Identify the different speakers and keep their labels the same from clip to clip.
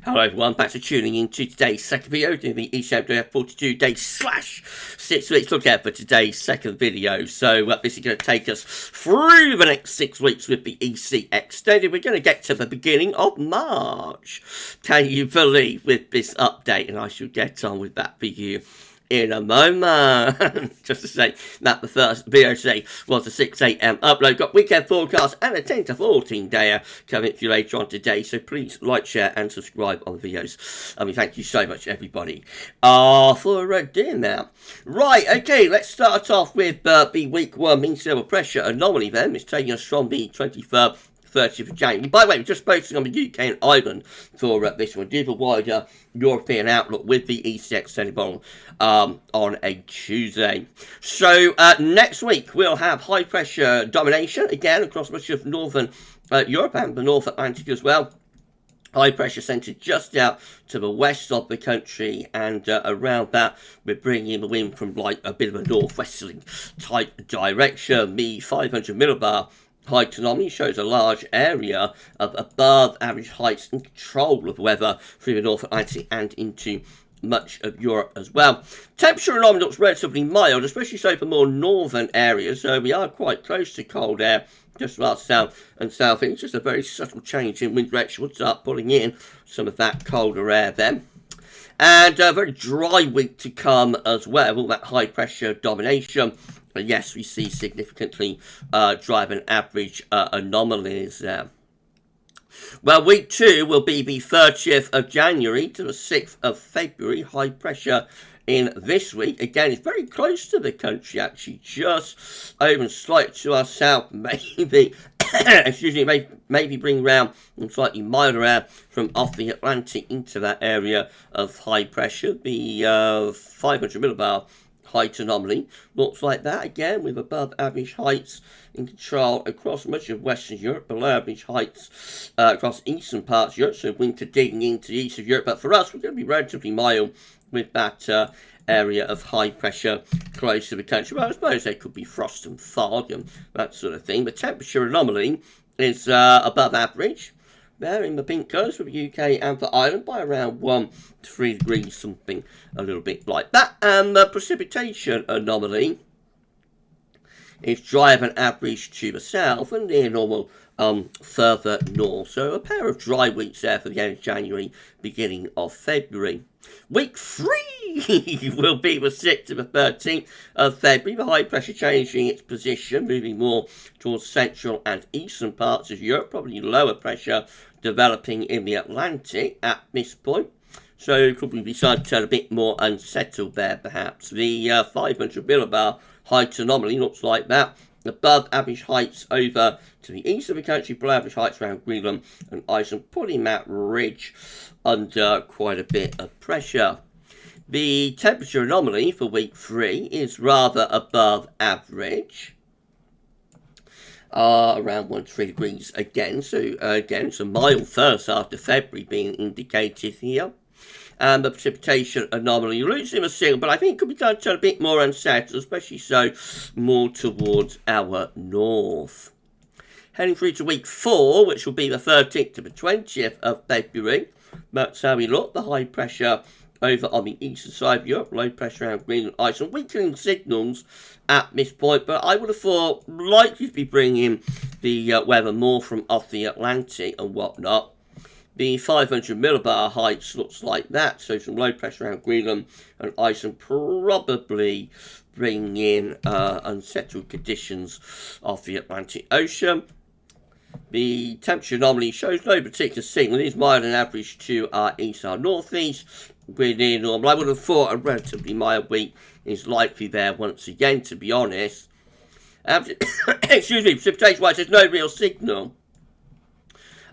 Speaker 1: Hello everyone, back to tuning in to today's second video, doing the ECMWF 42 days / 6 weeks look out for today's second video. So this is going to take us through the next 6 weeks with the EC extended. We're going to get to the beginning of March. Can you believe with this update? And I shall get on with that for you in a moment. Just to say that the first video today was a 6 AM upload. Got weekend forecast and a 10 to 14 dayer coming to you later on today. So please like, share and subscribe on the videos. Thank you so much everybody for doing that. Right, okay, let's start off with the week 1 mean sea level pressure anomaly then. It's taking us from the 23rd 30th of January. By the way, we're just focusing on the UK and Ireland for this one. Do the wider European outlook with the EC extended model on a Tuesday. So next week we'll have high pressure domination again across much of northern Europe and the North Atlantic as well. High pressure centred just out to the west of the country, and around that we're bringing in the wind from like a bit of a northwesterly type direction. The 500 millibar height anomaly shows a large area of above average heights and control of weather through the North Atlantic and into much of Europe as well. Temperature anomaly looks relatively mild, especially so for more northern areas, so we are quite close to cold air just about south and southeast. Just a very subtle change in wind direction will start pulling in some of that colder air then. And a very dry week to come as well, all that high pressure domination. But yes, we see significantly drier than average anomalies there. Well, week 2 will be the 30th of January to the 6th of February. High pressure in this week. Again, it's very close to the country, actually. Just over and slightly to our south, maybe. Excuse me, maybe bring round some slightly milder air from off the Atlantic into that area of high pressure. The 500 millibar height anomaly looks like that again, with above average heights in control across much of Western Europe, below average heights across eastern parts of Europe, so winter digging into the east of Europe. But for us, we're going to be relatively mild with that area of high pressure close to the country. Well, I suppose there could be frost and fog and that sort of thing. The temperature anomaly is above average there in the pink colours for the UK and for Ireland by around 1 to 3 degrees, something a little bit like that. And the precipitation anomaly is drier than average to the south and near normal further north. So a pair of dry weeks there for the end of January, beginning of February. Week 3 will be the 6th to the 13th of February. The high pressure changing its position, moving more towards central and eastern parts of Europe. Probably lower pressure developing in the Atlantic at this point. So could we be starting to turn a bit more unsettled there, perhaps? The 500 millibar height anomaly looks like that. Above average heights over to the east of the country, below average heights around Greenland and Iceland, putting that ridge under quite a bit of pressure. The temperature anomaly for week 3 is rather above average, around 1 to 3 degrees again. So again, it's a mild first after February being indicated here. And the precipitation anomaly losing a signal, but I think it could be done to turn a bit more unsettled, especially so more towards our north. Heading through to week 4, which will be the 13th to the 20th of February. That's how we look. The high pressure over on the eastern side of Europe, low pressure around Greenland, Iceland, weakening signals at this point, but I would have thought likely to be bringing the weather more from off the Atlantic and whatnot. The 500 millibar heights looks like that, so some low pressure around Greenland and Iceland probably bringing in unsettled conditions off the Atlantic Ocean. The temperature anomaly shows no particular signal. It is mild and average to our east, our northeast. We're near normal. I would have thought a relatively mild week is likely there once again, to be honest. Excuse me, precipitation-wise, there's no real signal.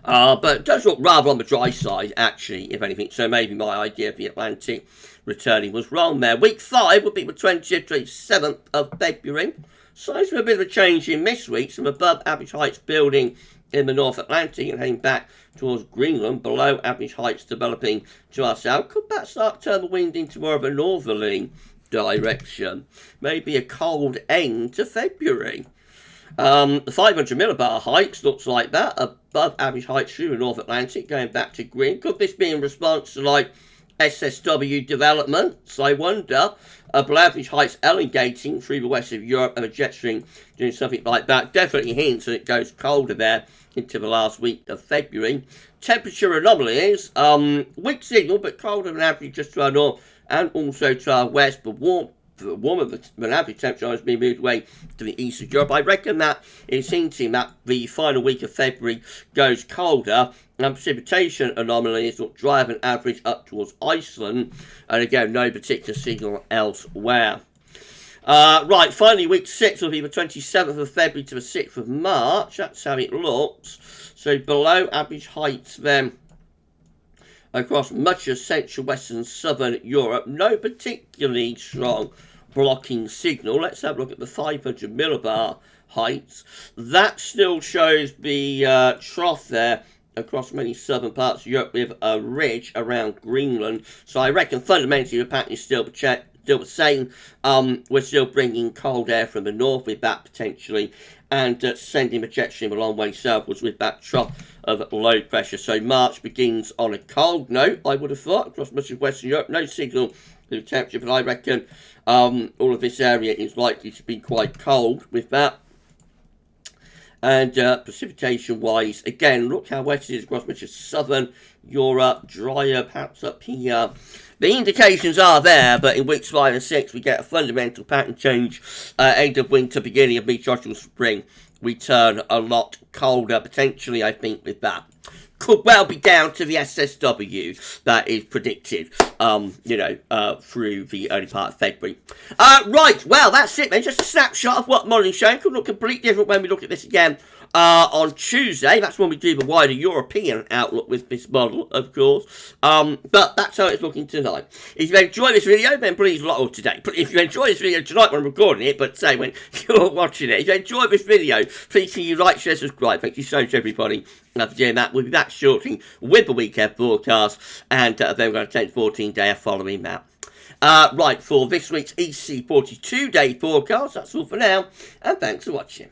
Speaker 1: But it does look rather on the dry side, actually, if anything. So maybe my idea of the Atlantic returning was wrong there. Week 5 will be the 20th to 7th of February. Signs of a bit of a change in this week. Some above average heights building in the North Atlantic and heading back towards Greenland. Below average heights developing to our south. Could that start to turn the wind into more of a northerly direction? Maybe a cold end to February. The 500 millibar heights looks like that, above average heights through the North Atlantic, going back to green. Could this be in response to like SSW developments? I wonder. Below average heights elongating through the west of Europe and a jet stream doing something like that. Definitely hints that it goes colder there into the last week of February. Temperature anomalies, weak signal but colder than average just to our north and also to our west, but warmer than average temperature has been moved away to the east of Europe. I reckon that is hinting that the final week of February goes colder, and precipitation anomalies will drive an average up towards Iceland, and again, no particular signal elsewhere. Right, finally, week 6 will be the 27th of February to the 6th of March. That's how it looks. So below average heights then across much of central, western, southern Europe. No particularly strong blocking signal. Let's have a look at the 500 millibar heights. That still shows the trough there across many southern parts of Europe with a ridge around Greenland. So I reckon fundamentally the pattern is still the same. We're still bringing cold air from the north with that potentially, and sending a jet stream a long way southwards with that trough of low pressure. So March begins on a cold note, I would have thought, across much of Western Europe. No signal to the temperature, but I reckon all of this area is likely to be quite cold with that. And precipitation-wise, again, look how wet it is across much of southern Europe, drier perhaps up here. The indications are there, but in weeks 5 and 6, we get a fundamental pattern change. End of winter, beginning of meteorological spring. We turn a lot colder, potentially, I think, with that. Could well be down to the SSW that is predicted, through the early part of February. Right, well, that's it, then. Just a snapshot of what modelling showing. Could look completely different when we look at this again on Tuesday. That's when we do the wider European outlook with this model, of course. But that's how it's looking tonight. If you enjoyed this video, then please today. But if you enjoyed this video tonight when I'm recording it, but say when you're watching it, if you enjoyed this video, please can you like, share, subscribe. Thank you so much, everybody. For doing that. We'll be back shortly with the weekend broadcast, and then we're going to take 14-day following that. Right, for this week's EC42 day forecast, that's all for now, and thanks for watching.